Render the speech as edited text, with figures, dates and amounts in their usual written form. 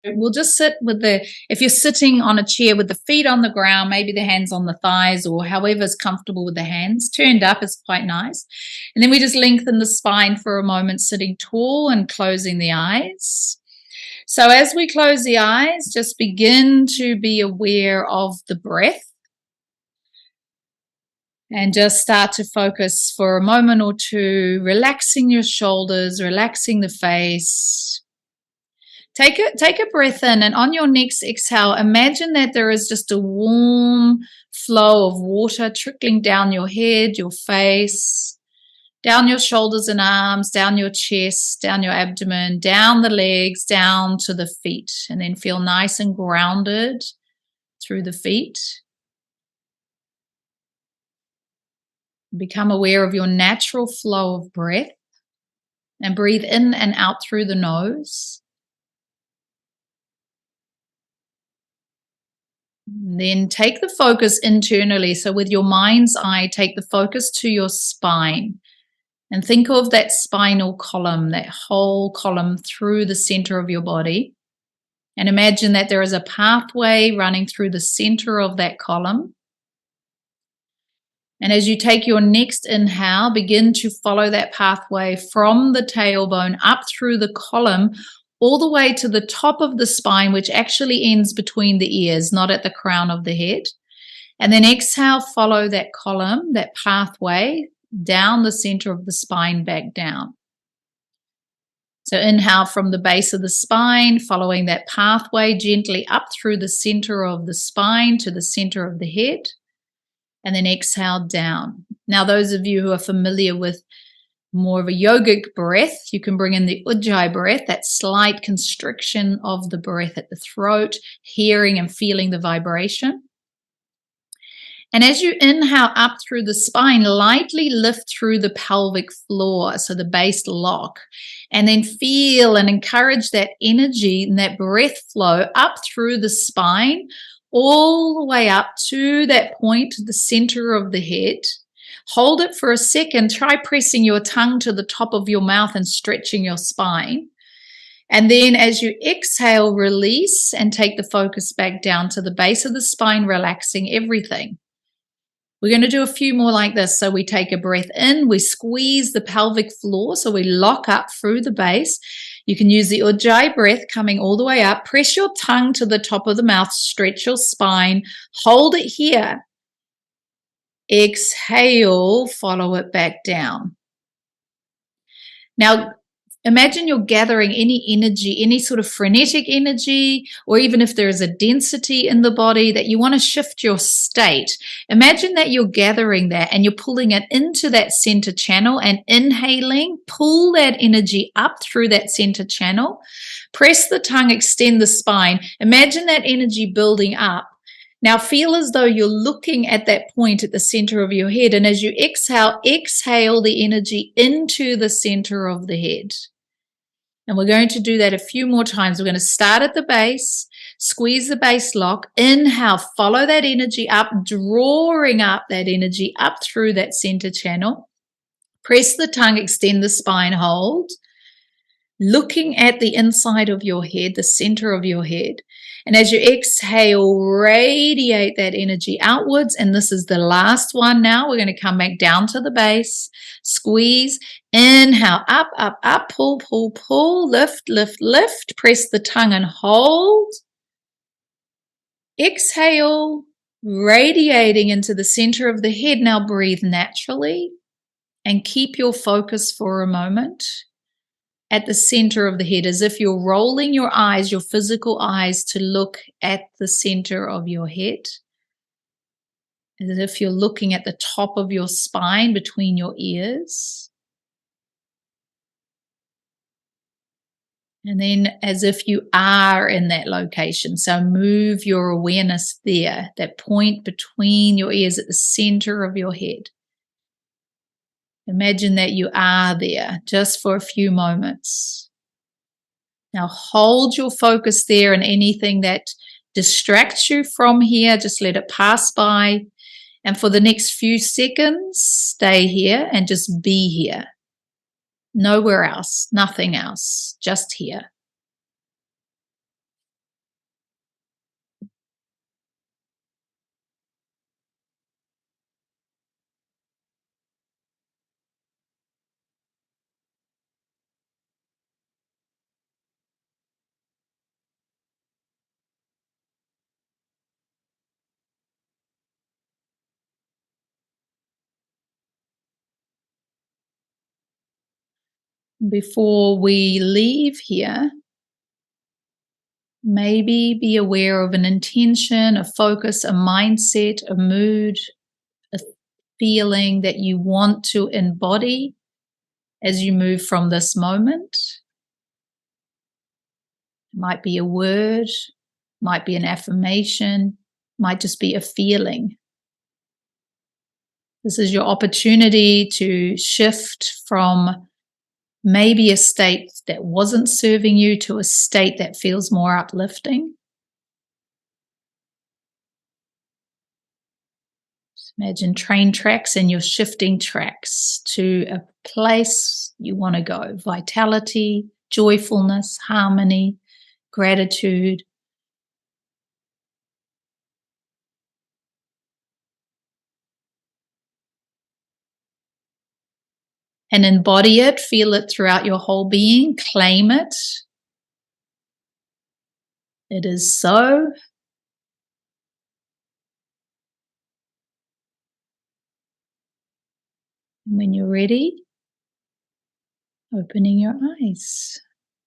we'll just sit with if you're sitting on a chair with the feet on the ground, maybe the hands on the thighs or however's comfortable with the hands, turned up is quite nice. And then we just lengthen the spine for a moment, sitting tall and closing the eyes. So as we close the eyes, just begin to be aware of the breath. And just start to focus for a moment or two, relaxing your shoulders, relaxing the face. Take a breath in, and on your next exhale, imagine that there is just a warm flow of water trickling down your head, your face, down your shoulders and arms, down your chest, down your abdomen, down the legs, down to the feet, and then feel nice and grounded through the feet. Become aware of your natural flow of breath and breathe in and out through the nose. Then take the focus internally. So with your mind's eye, take the focus to your spine and think of that spinal column, that whole column through the center of your body. And imagine that there is a pathway running through the center of that column. And as you take your next inhale, begin to follow that pathway from the tailbone up through the column, all the way to the top of the spine, which actually ends between the ears, not at the crown of the head. And then exhale, follow that column, that pathway, down the center of the spine, back down. So inhale from the base of the spine, following that pathway gently up through the center of the spine to the center of the head. And then exhale down. Now, those of you who are familiar with more of a yogic breath, you can bring in the ujjayi breath, that slight constriction of the breath at the throat, hearing and feeling the vibration. And as you inhale up through the spine, lightly lift through the pelvic floor, so the base lock, and then feel and encourage that energy and that breath flow up through the spine, all the way up to that point, the center of the head. Hold it for a second. Try pressing your tongue to the top of your mouth and stretching your spine. And then as you exhale, release and take the focus back down to the base of the spine, relaxing everything. We're going to do a few more like this. So we take a breath in, we squeeze the pelvic floor, so we lock up through the base. You can use the ujjayi breath coming all the way up. Press your tongue to the top of the mouth, stretch your spine, hold it here. Exhale, follow it back down. Now, imagine you're gathering any energy, any sort of frenetic energy, or even if there is a density in the body that you want to shift your state. Imagine that you're gathering that and you're pulling it into that center channel and inhaling, pull that energy up through that center channel. Press the tongue, extend the spine. Imagine that energy building up. Now feel as though you're looking at that point at the center of your head. And as you exhale, exhale the energy into the center of the head. And we're going to do that a few more times. We're going to start at the base, squeeze the base lock, inhale, follow that energy up, drawing up that energy up through that center channel. Press the tongue, extend the spine, hold. Looking at the inside of your head, the center of your head. And as you exhale, radiate that energy outwards. And this is the last one now. We're going to come back down to the base, squeeze, inhale, up, up, up, pull, pull, pull, lift, lift, lift. Press the tongue and hold. Exhale, radiating into the center of the head. Now breathe naturally and keep your focus for a moment at the center of the head, as if you're rolling your eyes, your physical eyes, to look at the center of your head. As if you're looking at the top of your spine between your ears. And then as if you are in that location. So move your awareness there, that point between your ears at the center of your head. Imagine that you are there just for a few moments. Now hold your focus there, and anything that distracts you from here, just let it pass by. And for the next few seconds, stay here and just be here. Nowhere else, nothing else, just here. Before we leave here, maybe be aware of an intention, a focus, a mindset, a mood, a feeling that you want to embody as you move from this moment. It might be a word, might be an affirmation, might just be a feeling. This is your opportunity to shift from maybe a state that wasn't serving you to a state that feels more uplifting. Just imagine train tracks and you're shifting tracks to a place you want to go. Vitality, joyfulness, harmony, gratitude. And embody it, feel it throughout your whole being, claim it. It is so. And when you're ready, opening your eyes.